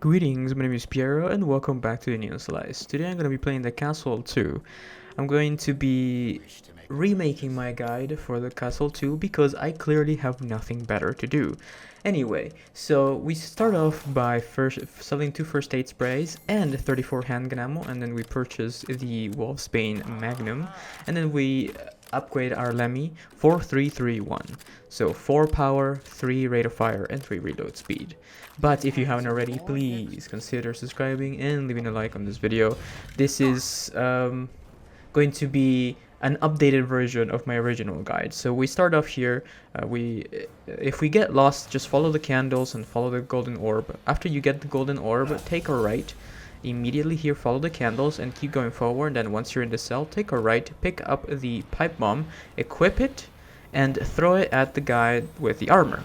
Greetings, my name is Piero and welcome back to the Neon Slice. Today I'm going to be playing the Castle 2. I'm going to be remaking my guide for the Castle 2 because I clearly have nothing better to do. Anyway, so we start off by first selling 2 first aid sprays and 34 handgun ammo, and then we purchase the Wolfsbane Magnum, and then we upgrade our Lemmy 4331. So 4 power, 3 rate of fire, and 3 reload speed. But if you haven't already, please consider subscribing and leaving a like on this video. This is going to be an updated version of my original guide. So we start off here. If we get lost, just follow the candles and follow the golden orb. After you get the golden orb, take a right. Immediately here, follow the candles and keep going forward. Then once you're in the cell, take a right, pick up the pipe bomb, equip it, and throw it at the guy with the armor.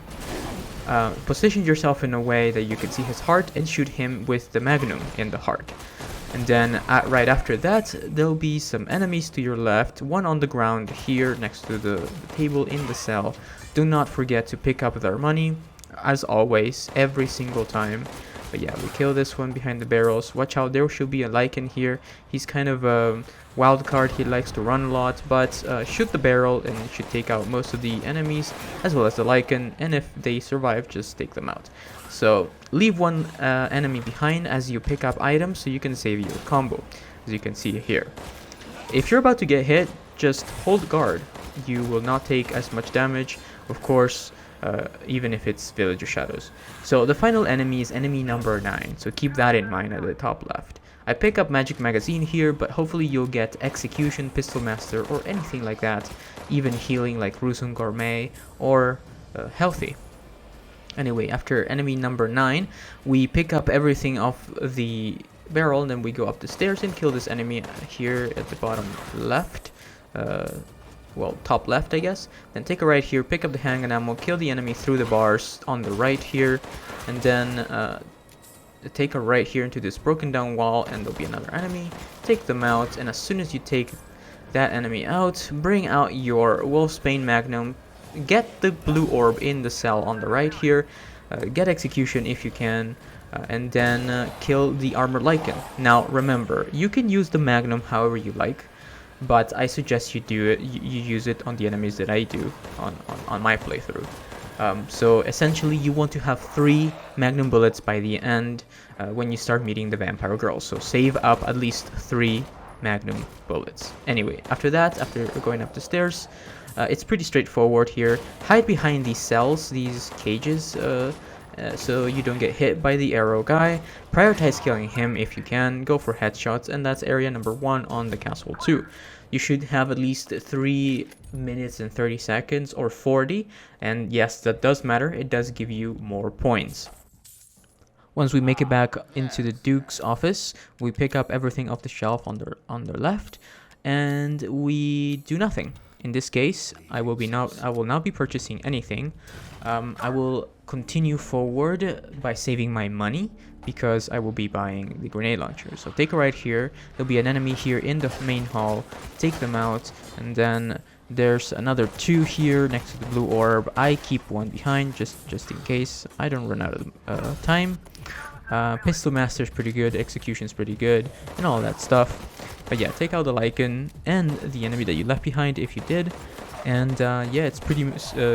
Position yourself in a way that you can see his heart and shoot him with the magnum in the heart. And then right after that, there'll be some enemies to your left, one on the ground here next to the table in the cell. Do not forget to pick up their money, as always, every single time. But yeah, we kill this one behind the barrels. Watch out, there should be a Lycan here. He's kind of a wild card, he likes to run a lot, but shoot the barrel and you should take out most of the enemies, as well as the Lycan, and if they survive, just take them out. So leave one enemy behind as you pick up items so you can save your combo, as you can see here. If you're about to get hit, just hold guard. You will not take as much damage, of course, even if it's Villager Shadows. So the final enemy is enemy number 9, so keep that in mind at the top left. I pick up Magic Magazine here, but hopefully you'll get Execution, Pistol Master, or anything like that, even healing like Rusum Gourmet or Healthy. Anyway, after enemy number 9, we pick up everything off the barrel, and then we go up the stairs and kill this enemy here at the bottom left. Well, top left, I guess. Then take a right here, pick up the handgun ammo, kill the enemy through the bars on the right here, and then take a right here into this broken down wall, and there'll be another enemy. Take them out, and as soon as you take that enemy out, bring out your Wolfsbane Magnum, get the blue orb in the cell on the right here, get Execution if you can, and then kill the Armored Lycan. Now remember, you can use the Magnum however you like, but I suggest you do it. You use it on the enemies that I do on my playthrough. So essentially, you want to have 3 Magnum bullets by the end when you start meeting the Vampire Girls. So save up at least 3 Magnum bullets. Anyway, after that, after going up the stairs, it's pretty straightforward here. Hide behind these cells, these cages, so you don't get hit by the arrow guy. Prioritize killing him if you can. Go for headshots, and that's area number 1 on the Castle 2. You should have at least 3 minutes and 30 seconds or 40, and yes, that does matter. It does give you more points. Once we make it back into the Duke's office, we pick up everything off the shelf on the left, and we do nothing. In this case, I will not be purchasing anything. I will continue forward by saving my money because I will be buying the grenade launcher. So take a right here. There'll be an enemy here in the main hall. Take them out, and then there's another 2 here next to the blue orb. I keep one behind just in case I don't run out of time. Pistol Master's pretty good, Execution's pretty good, and all that stuff. But yeah, take out the Lycan and the enemy that you left behind if you did. And yeah, it's pretty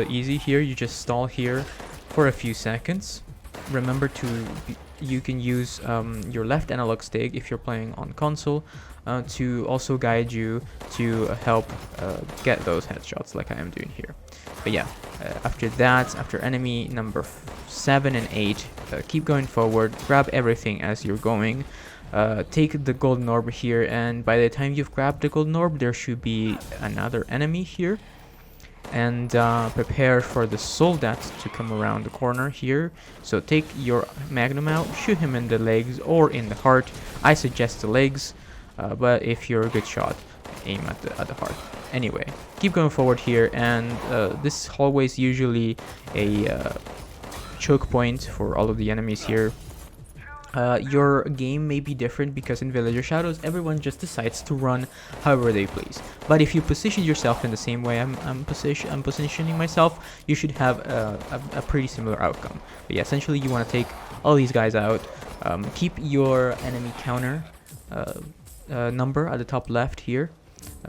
easy here. You just stall here for a few seconds. Remember you can use your left analog stick if you're playing on console to also guide you to help get those headshots like I am doing here. But yeah, after that, after enemy number 7 and 8, keep going forward, grab everything as you're going. Take the golden orb here, and by the time you've grabbed the golden orb, there should be another enemy here. And prepare for the soldat to come around the corner here. So take your magnum out, shoot him in the legs or in the heart. I suggest the legs, but if you're a good shot, aim at the heart. Anyway, keep going forward here, and this hallway is usually a choke point for all of the enemies here. Your game may be different because in Villager Shadows, everyone just decides to run however they please. But if you position yourself in the same way I'm positioning myself, you should have a pretty similar outcome. But yeah, essentially you want to take all these guys out, Keep your enemy counter number at the top left here.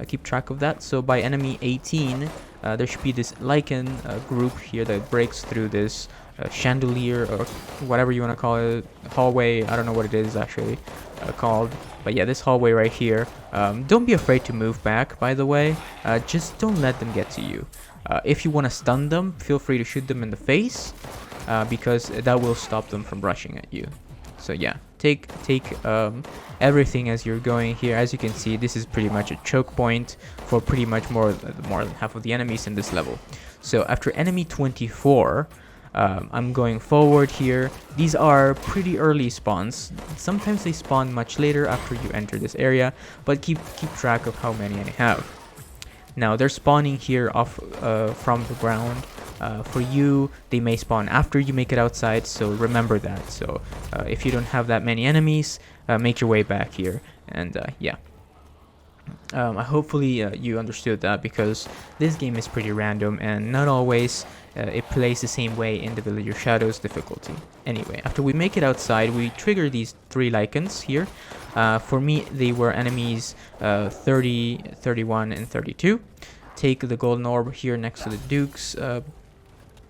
Keep track of that. So by enemy 18, there should be this Lycan group here that breaks through this chandelier or whatever you want to call it, hallway. I don't know what it is actually called, but yeah, this hallway right here. Don't be afraid to move back, by the way. Just don't let them get to you. If you want to stun them, feel free to shoot them in the face, because that will stop them from rushing at you. So yeah, take everything as you're going here. As you can see, this is pretty much a choke point for pretty much more than half of the enemies in this level. So after enemy 24, I'm going forward here. These are pretty early spawns. Sometimes they spawn much later after you enter this area, but keep track of how many I have. Now they're spawning here off from the ground. For you, they may spawn after you make it outside, so remember that. So if you don't have that many enemies, make your way back here. And yeah, hopefully you understood that, because this game is pretty random and not always it plays the same way in the Villager Shadows difficulty. Anyway, after we make it outside, we trigger these 3 Lycans here. For me, they were enemies 30, 31, and 32. Take the golden orb here next to the Duke's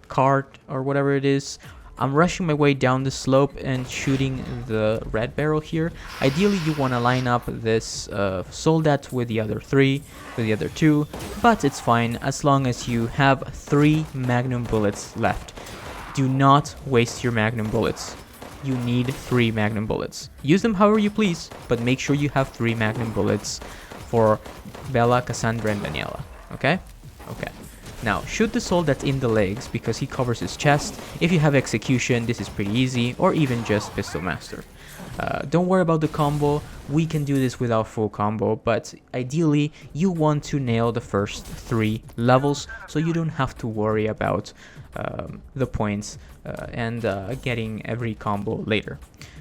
cart or whatever it is. I'm rushing my way down the slope and shooting the red barrel here. Ideally, you want to line up this soldat with the other 3, with the other 2, but it's fine as long as you have 3 magnum bullets left. Do not waste your magnum bullets. You need 3 magnum bullets. Use them however you please, but make sure you have 3 magnum bullets for Bella, Cassandra, and Daniela. Okay? Okay. Now, shoot the soul that's in the legs because he covers his chest. If you have execution, this is pretty easy, or even just pistol master. Don't worry about the combo. We can do this without full combo, but ideally, you want to nail the first 3 levels so you don't have to worry about the points and getting every combo later.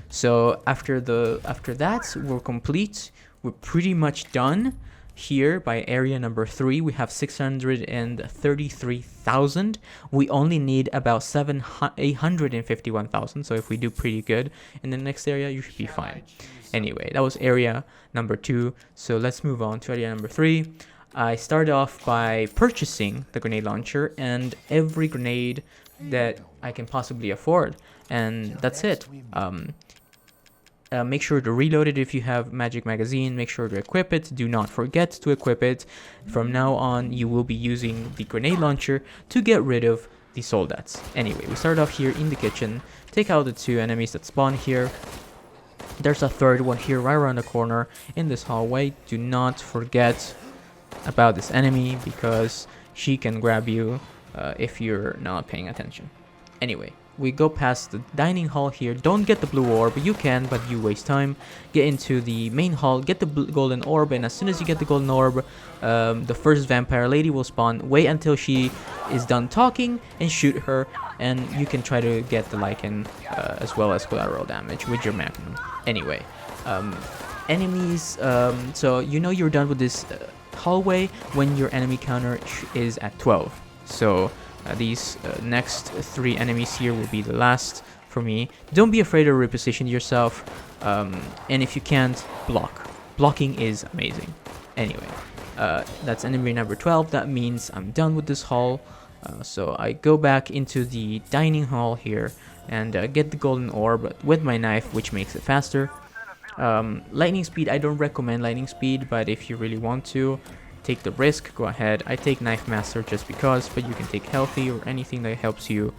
So after that, we're complete. We're pretty much done. Here by area number 3, we have 633,000. We only need about 851,000. So if we do pretty good in the next area, you should be fine. Anyway, that was area number 2. So let's move on to area number 3. I started off by purchasing the grenade launcher and every grenade that I can possibly afford, and that's it. Make sure to reload it if you have magic magazine. Make sure to equip it. Do not forget to equip it. From now on, you will be using the grenade launcher to get rid of the soldats. Anyway, we start off here in the kitchen. Take out the 2 enemies that spawn here. There's a 3rd one here right around the corner in this hallway. Do not forget about this enemy because she can grab you if you're not paying attention. Anyway, we go past the dining hall here. Don't get the blue orb. You can, but you waste time. Get into the main hall, get the golden orb, and as soon as you get the golden orb, the first vampire lady will spawn. Wait until she is done talking and shoot her, and you can try to get the Lycan as well as collateral damage with your magnum. Anyway, enemies, so you know you're done with this hallway when your enemy counter is at 12. So these next 3 enemies here will be the last for me. Don't be afraid to reposition yourself, and if you can't, block. Blocking is amazing. Anyway, that's enemy number 12. That means I'm done with this hall. So I go back into the dining hall here and get the golden orb with my knife, which makes it faster. Lightning speed, I don't recommend lightning speed, but if you really want to take the risk, go ahead. I take Knife Master just because, but you can take Healthy or anything that helps you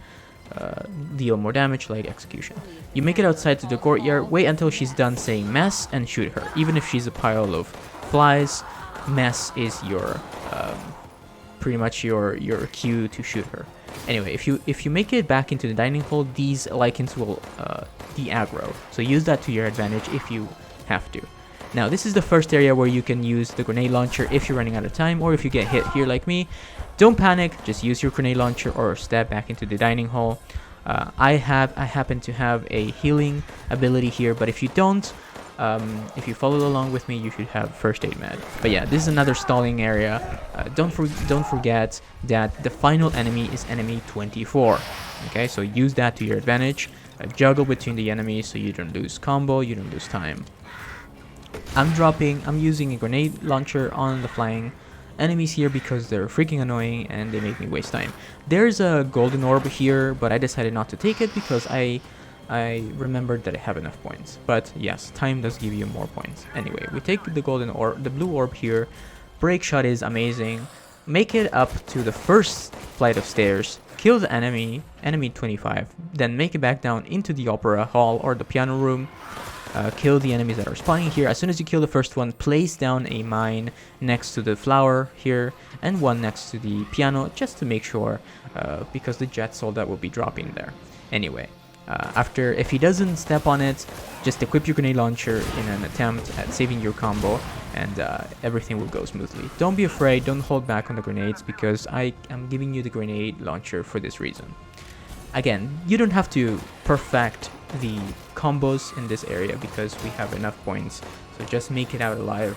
deal more damage, like Execution. You make it outside to the courtyard, wait until she's done saying mess, and shoot her. Even if she's a pile of flies, mess is your pretty much your cue to shoot her. Anyway, if you make it back into the dining hall, these Lycans will de-aggro, so use that to your advantage if you have to. Now, this is the first area where you can use the grenade launcher if you're running out of time, or if you get hit here like me. Don't panic, just use your grenade launcher or stab back into the dining hall. I happen to have a healing ability here, but if you don't, if you follow along with me, you should have first aid med. But yeah, this is another stalling area. Don't forget that the final enemy is enemy 24. Okay, so use that to your advantage. juggle between the enemies so you don't lose combo, you don't lose time. I'm using a grenade launcher on the flying enemies here because they're freaking annoying and they make me waste time. There's a golden orb here, but I decided not to take it because I remembered that I have enough points. But yes, time does give you more points. Anyway, we take the golden orb, the blue orb here. Break shot is amazing. Make it up to the first flight of stairs, kill the enemy 25, then make it back down into the opera hall or the piano room. Kill the enemies that are spawning here. As soon as you kill the first one, place down a mine next to the flower here and one next to the piano, just to make sure, because the jet soldat will be dropping there. Anyway, if he doesn't step on it, just equip your grenade launcher in an attempt at saving your combo, and everything will go smoothly. Don't be afraid, don't hold back on the grenades, because I am giving you the grenade launcher for this reason. Again, you don't have to perfect the combos in this area because we have enough points, so just make it out alive.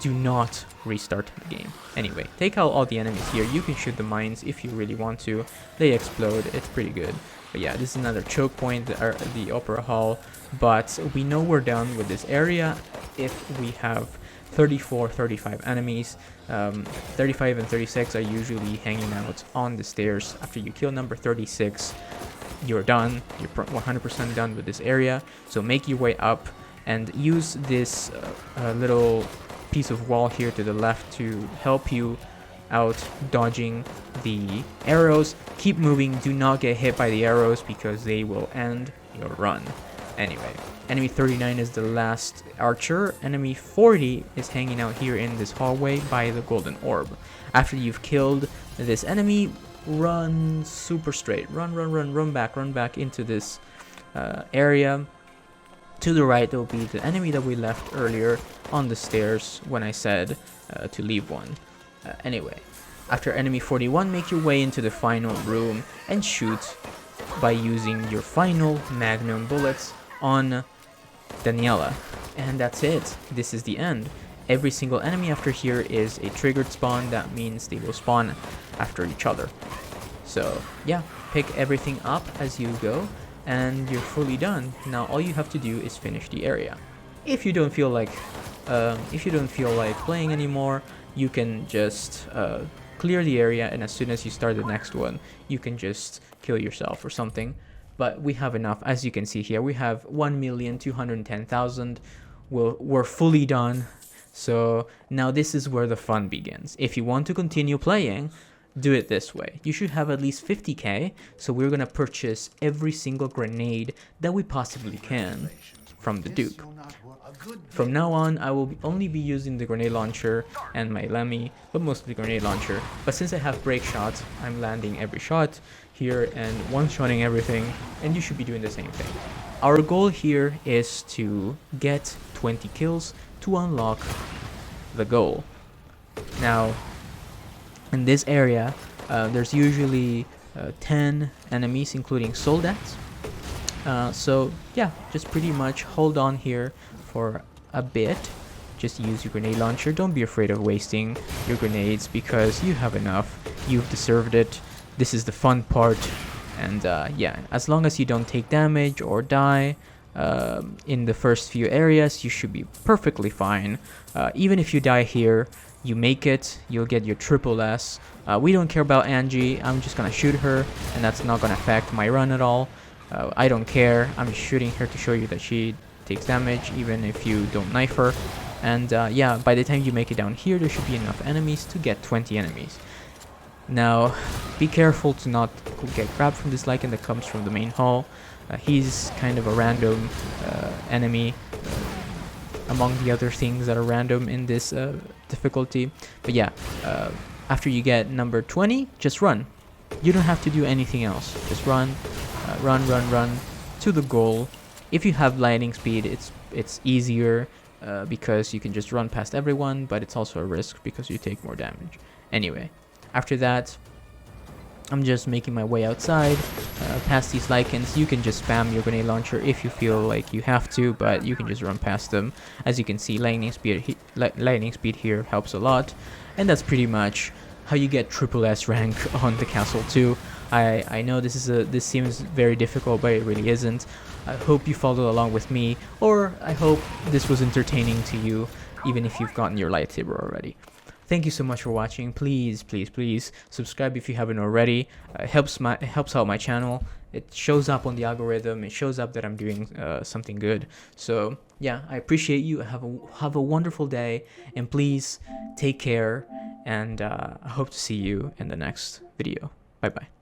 Do not restart the game. Anyway, take out all the enemies here. You can shoot the mines if you really want to. They explode, it's pretty good. But yeah, this is another choke point, the opera hall, but we know we're done with this area if we have 35 enemies. 35 and 36 are usually hanging out on the stairs. After you kill number 36, you're done. You're 100% done with this area. So make your way up and use this little piece of wall here to the left to help you out dodging the arrows. Keep moving. Do not get hit by the arrows because they will end your run. Anyway, enemy 39 is the last archer. Enemy 40 is hanging out here in this hallway by the golden orb. After you've killed this enemy, run super straight. Run back into this area. To the right, there will be the enemy that we left earlier on the stairs when I said to leave one. Anyway, after enemy 41, make your way into the final room and shoot by using your final magnum bullets on Daniela. And that's it. This is the end. Every single enemy after here is a triggered spawn. That means they will spawn after each other. So yeah, pick everything up as you go and you're fully done. Now all you have to do is finish the area. If you don't feel like playing anymore, you can just clear the area, and as soon as you start the next one, you can just kill yourself or something. But we have enough. As you can see here, we have 1,210,000. We're fully done. So now this is where the fun begins. If you want to continue playing, do it this way. You should have at least 50k, so we're gonna purchase every single grenade that we possibly can from the Duke. From now on, I will only be using the grenade launcher and my Lemmy, but mostly grenade launcher. But since I have break shots, I'm landing every shot here and one-shotting everything, and you should be doing the same thing. Our goal here is to get 20 kills to unlock the goal. Now, in this area, there's usually 10 enemies, including soldats. So yeah, just pretty much hold on here for a bit. Just use your grenade launcher. Don't be afraid of wasting your grenades because you have enough. You've deserved it. This is the fun part. And yeah, as long as you don't take damage or die in the first few areas, you should be perfectly fine. Even if you die here, you make it, you'll get your triple S. We don't care about Angie. I'm just gonna shoot her, and that's not gonna affect my run at all. I don't care. I'm just shooting her to show you that she takes damage even if you don't knife her. And yeah, by the time you make it down here, there should be enough enemies to get 20 enemies. Now, be careful to not get grabbed from this Lycan that comes from the main hall. He's kind of a random enemy among the other things that are random in this difficulty. But yeah, after you get number 20, just run. You don't have to do anything else. Just run, run to the goal. If you have lightning speed, it's easier because you can just run past everyone, but it's also a risk because you take more damage. Anyway, after that, I'm just making my way outside, past these Lycans. You can just spam your grenade launcher if you feel like you have to, but you can just run past them. As you can see, lightning speed here helps a lot, and that's pretty much how you get triple S rank on the Castle 2. I know this seems very difficult, but it really isn't. I hope you followed along with me, or I hope this was entertaining to you, even if you've gotten your lightsaber already. Thank you so much for watching. Please, please, please subscribe if you haven't already. It helps out my channel. It shows up on the algorithm. It shows up that I'm doing something good. So yeah, I appreciate you. Have a wonderful day, and please take care. And I hope to see you in the next video. Bye bye.